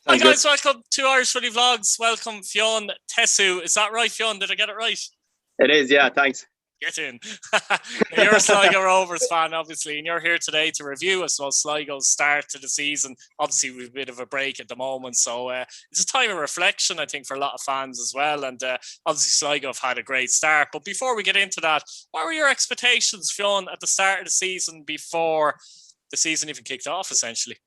Hi I'm good. guys, welcome to Irish Footy Vlogs. Welcome Fionn Tesu. Is that right, Fionn? Did I get it right? It is, yeah, thanks. Get in. You're a Sligo Rovers fan, obviously, and you're here today to review as well Sligo's start to the season. Obviously, we've a bit of a break at the moment, so it's a time of reflection, I think, for a lot of fans as well. And obviously, Sligo have had a great start. But before we get into that, what were your expectations, Fionn, at the start of the season before the season even kicked off, essentially?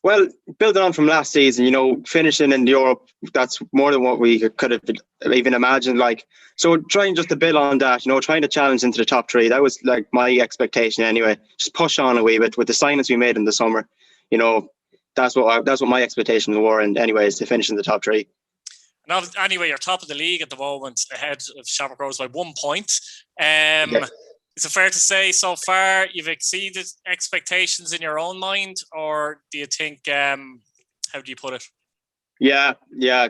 Well, building on from last season, finishing in Europe, that's more than what we could have even imagined. So trying just to build on that, trying to challenge into the top three, that was like my expectation anyway. Just push on a wee bit with the signings we made in the summer. That's what my expectations were, and anyways, to finish in the top three. Now, anyway, you're top of the league at the moment, ahead of Shamrock Rovers by 1 point. Yeah. Is it fair to say so far you've exceeded expectations in your own mind, or do you think, how do you put it? Yeah.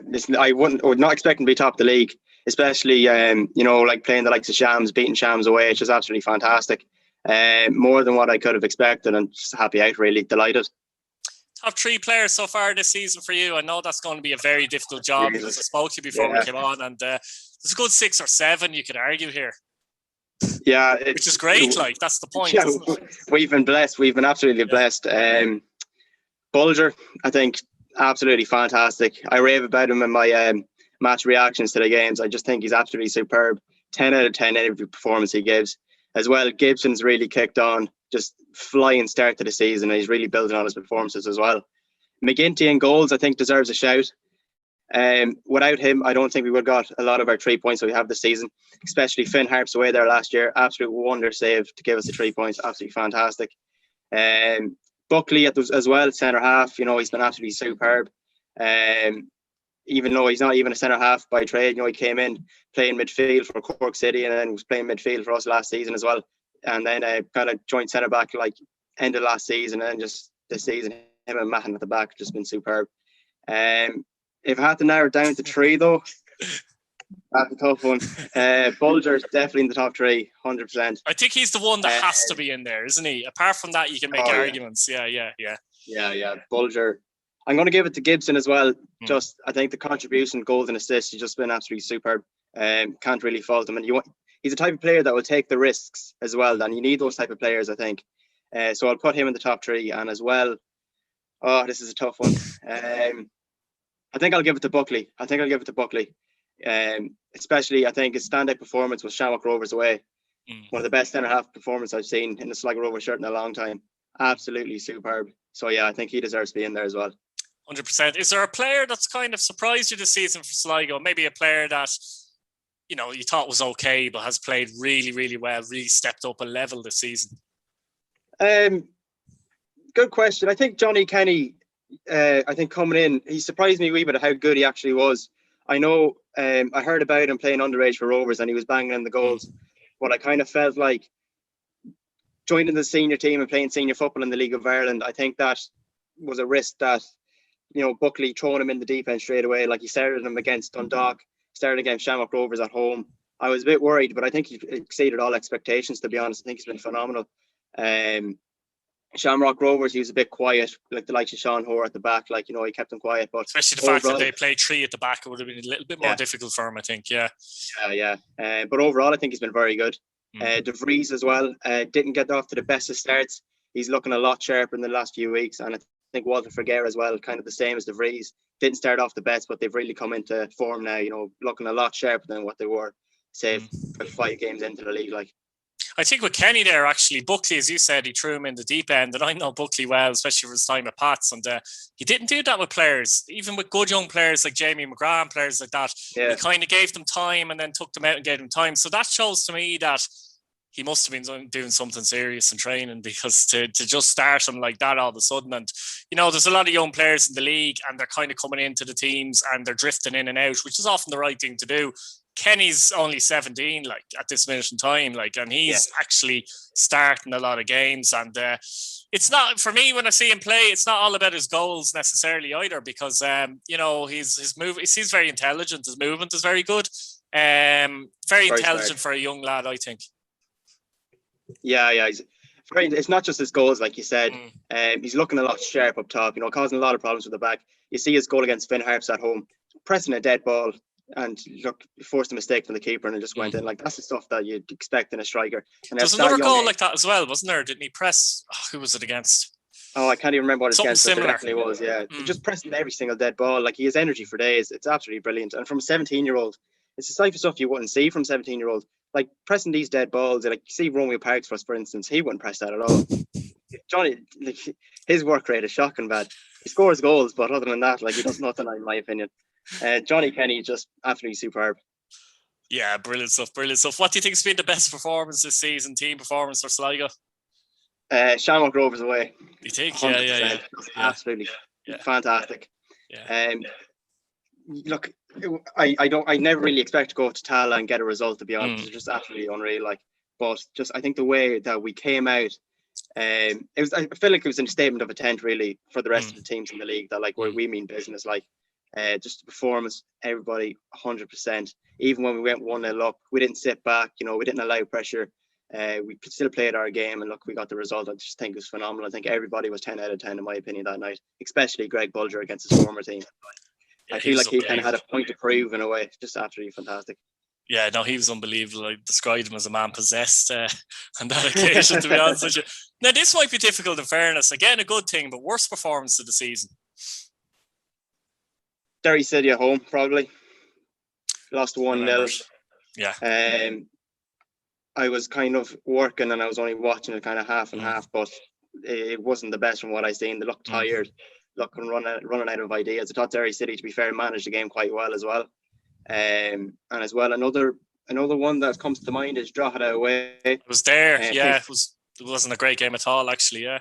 Listen, I would not expect to be top of the league, especially, like playing the likes of Shams, beating Shams away, which is absolutely fantastic. More than what I could have expected, and just happy out, really delighted. Top three players so far this season for you. I know that's going to be a very difficult job because I spoke to you before we came on, and there's a good 6 or 7 you could argue here. Yeah, which is great. That's the point. Yeah, we've been blessed. We've been absolutely blessed. Bulger, I think, absolutely fantastic. I rave about him in my match reactions to the games. I just think he's absolutely superb. 10 out of 10 every performance he gives. As well, Gibson's really kicked on. Just flying start to the season, and he's really building on his performances as well. McGinty in goals, I think, deserves a shout. Without him, I don't think we would have got a lot of our 3 points that we have this season, especially Finn Harp's away there last year. Absolute wonder save to give us the 3 points. Absolutely fantastic. Buckley as well, centre half. He's been absolutely superb. Even though he's not even a centre half by trade, he came in playing midfield for Cork City and then was playing midfield for us last season as well. And then kind of joined centre back end of last season, and then just this season, him and Mahon at the back just been superb. If I had to narrow it down to 3, though, that's a tough one. Bulger's definitely in the top 3, 100%. I think he's the one that has to be in there, isn't he? Apart from that, you can make arguments. Yeah. Bulger. I'm going to give it to Gibson as well. Just, I think the contribution, goals and assists, he's just been absolutely superb. Can't really fault him. And he's the type of player that will take the risks as well. And you need those type of players, I think. So I'll put him in the top 3. And as well, this is a tough one. I think I'll give it to Buckley. Especially, I think his standout performance was Shamrock Rovers away. One of the best centre-half performances I've seen in the Sligo Rovers shirt in a long time. Absolutely superb. So, yeah, I think he deserves to be in there as well. 100%. Is there a player that's kind of surprised you this season for Sligo? Maybe a player that, you thought was okay, but has played really, really well, really stepped up a level this season? Good question. I think Johnny Kenny... I think coming in, he surprised me a wee bit of how good he actually was. I know I heard about him playing underage for Rovers and he was banging in the goals, but I kind of felt like joining the senior team and playing senior football in the League of Ireland, I think that was a risk that, Buckley throwing him in the deep end straight away, like he started him against Dundalk, started against Shamrock Rovers at home. I was a bit worried, but I think he exceeded all expectations, to be honest. I think he's been phenomenal. Shamrock Rovers, he was a bit quiet, like the likes of Sean Hoare at the back, he kept them quiet. But especially the fact that they played 3 at the back, it would have been a little bit more difficult for him, I think. Yeah. But overall, I think he's been very good. De Vries as well, didn't get off to the best of starts. He's looking a lot sharper in the last few weeks, and I think Walter Ferguer as well, kind of the same as De Vries. Didn't start off the best, but they've really come into form now, looking a lot sharper than what they were, say, 5 games into the league. I think with Kenny there, actually, Buckley, as you said, he threw him in the deep end, and I know Buckley well, especially for his time at Pats, and he didn't do that with players, even with good young players like Jamie McGrath and players like that. Yeah. He kind of gave them time and then took them out and gave them time. So that shows to me that he must have been doing something serious in training, because to just start him like that all of a sudden, and there's a lot of young players in the league and they're kind of coming into the teams and they're drifting in and out, which is often the right thing to do. Kenny's only 17, at this minute in time, and he's actually starting a lot of games. And it's not, for me, when I see him play, it's not all about his goals necessarily either, because he's very intelligent. His movement is very good. Very intelligent smart for a young lad, I think. Yeah. it's not just his goals, like you said. He's looking a lot sharp up top, causing a lot of problems with the back. You see his goal against Finn Harps at home, pressing a dead ball, and look, forced a mistake from the keeper and it just went in. Like, that's the stuff that you'd expect in a striker. And there's another goal like that as well, wasn't there? Didn't he press? Who was it against? Oh, I can't even remember what it's against. Something similar. But it was, yeah. Just pressing every single dead ball. Like, he has energy for days. It's absolutely brilliant. And from a 17-year-old, it's the type of stuff you wouldn't see from 17-year-old. Like, pressing these dead balls. Like, you see Romeo Parks, for instance, he wouldn't press that at all. Johnny, like, his work rate is shocking bad. He scores goals, but other than that, like, he does nothing, in my opinion. Johnny Kenny, just absolutely superb. Yeah, brilliant stuff. What do you think has been the best performance this season, team performance for Sligo? Shamrock Rovers away. You think? 100%. Yeah. Absolutely fantastic. Yeah. Look, I never really expect to go to Tala and get a result, to be honest. It's just absolutely unreal. Like, but just I think the way that we came out, I feel like it was a statement of intent really for the rest of the teams in the league, that like we mean business. Like, just the performance, everybody 100%. Even when we went 1-0 up, we didn't sit back. We didn't allow pressure. We still played our game, and look, we got the result. I just think it was phenomenal. I think everybody was 10 out of 10 in my opinion that night, especially Greg Bulger against his former team. I feel like he kind of had a point to prove in a way. Just absolutely fantastic. Yeah, no, he was unbelievable. I described him as a man possessed on that occasion, to be honest with you. Now, this might be difficult in fairness. Again, a good thing, but worst performance of the season. Derry City at home, probably. Lost 1-0. Yeah. I was kind of working and I was only watching it kind of half and half, but it wasn't the best from what I seen. They looked tired, looking running out of ideas. I thought Derry City, to be fair, managed the game quite well as well. And as well, another one that comes to mind is Drogheda away. It was there, it wasn't a great game at all, actually. Yeah,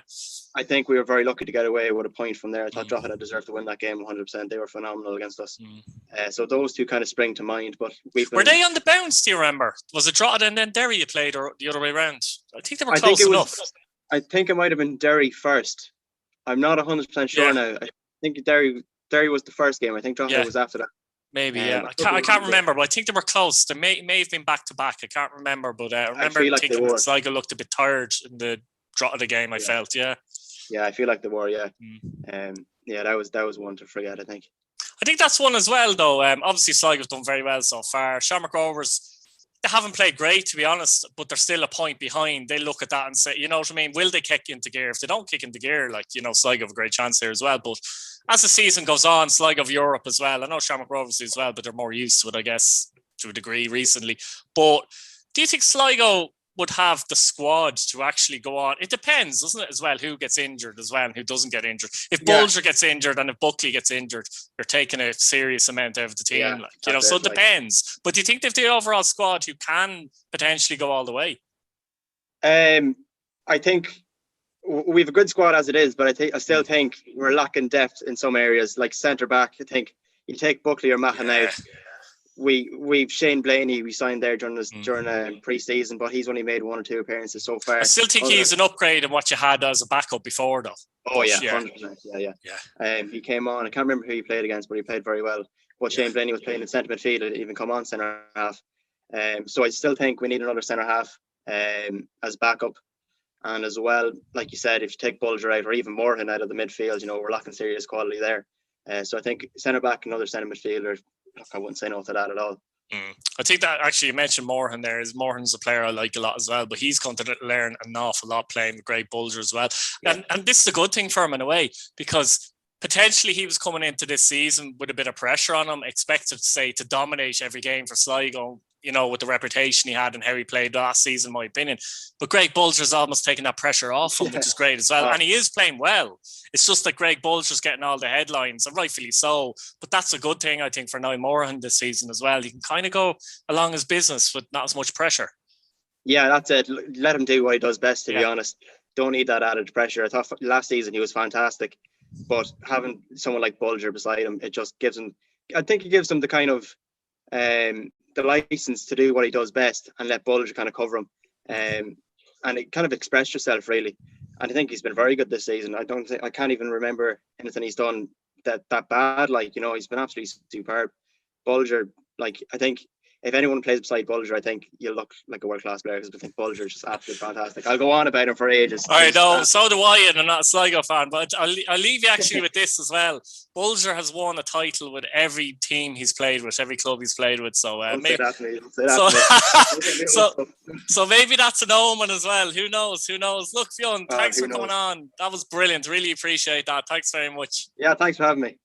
I think we were very lucky to get away with a point from there. I thought Drogheda deserved to win that game 100%. They were phenomenal against us. So those two kind of spring to mind. But were they on the bounce? Do you remember? Was it Drogheda and then Derry you played, or the other way around? I think they were close enough. I think it might have been Derry first. I'm not 100% sure now. I think Derry was the first game. I think Drogheda was after that. Maybe, I can't remember, but I think they were close. They may have been back to back. I can't remember, but I remember thinking that Sligo looked a bit tired in the Drogheda game. I felt, yeah, I feel like they were, that was one to forget. I think that's one as well, though. Obviously, Sligo's done very well so far. Shamrock Rovers, they haven't played great, to be honest, but they're still a point behind. They look at that and say, you know what I mean? Will they kick into gear? If they don't kick into gear, Sligo have a great chance here as well. But as the season goes on, Sligo of Europe as well. I know Shamrock Rovers as well, but they're more used to it, I guess, to a degree recently. But do you think Sligo would have the squad to actually go on? It depends, doesn't it, as well, who gets injured as well and who doesn't get injured. If Bulger gets injured and if Buckley gets injured, you're taking a serious amount out of the team. So it depends. But do you think they've the overall squad who can potentially go all the way? I think we have a good squad as it is, but I still think we're lacking depth in some areas, like centre back. I think you take Buckley or Mahan out. We've Shane Blaney we signed there during pre-season, but he's only made 1 or 2 appearances so far. I still think he's an upgrade in what you had as a backup before, though. Oh yeah, 100%. Yeah. He came on. I can't remember who he played against, but he played very well. But Shane Blaney was playing in centre midfield. He didn't even come on centre half. So I still think we need another centre half as backup. And as well, like you said, if you take Bulger out or even Moorhan out of the midfield, we're lacking serious quality there. So I think centre back, another centre midfielder. Look, I wouldn't say no to that at all. I think that actually you mentioned Moorhan there. Moorhan's a player I like a lot as well, but he's going to learn an awful lot playing with Greg Bulger as well. And this is a good thing for him in a way, because potentially he was coming into this season with a bit of pressure on him, expected to dominate every game for Sligo, with the reputation he had and how he played last season, in my opinion. But Greg Bulger's almost taking that pressure off him, which is great as well. And he is playing well. It's just that Greg Bulger's getting all the headlines, and rightfully so. But that's a good thing, I think, for Niall Moorhan this season as well. He can kind of go along his business with not as much pressure. Yeah, that's it. Let him do what he does best, to be honest. Don't need that added pressure. I thought last season he was fantastic. But having someone like Bulger beside him, it just gives him... I think it gives him the kind of... the license to do what he does best and let Bulger kind of cover him, and it kind of express yourself really. And I think he's been very good this season. I can't even remember anything he's done that bad. He's been absolutely superb. Bulger, I think if anyone plays beside Bulger, I think you'll look like a world-class player, because I think Bulger's just absolutely fantastic. I'll go on about him for ages. I know, so do I, and I'm not a Sligo fan, but I'll leave you actually with this as well. Bulger has won a title with every team he's played with, every club he's played with. So maybe so maybe that's an omen as well. Who knows? Look, Fionn, thanks for coming on. That was brilliant. Really appreciate that. Thanks very much. Yeah, thanks for having me.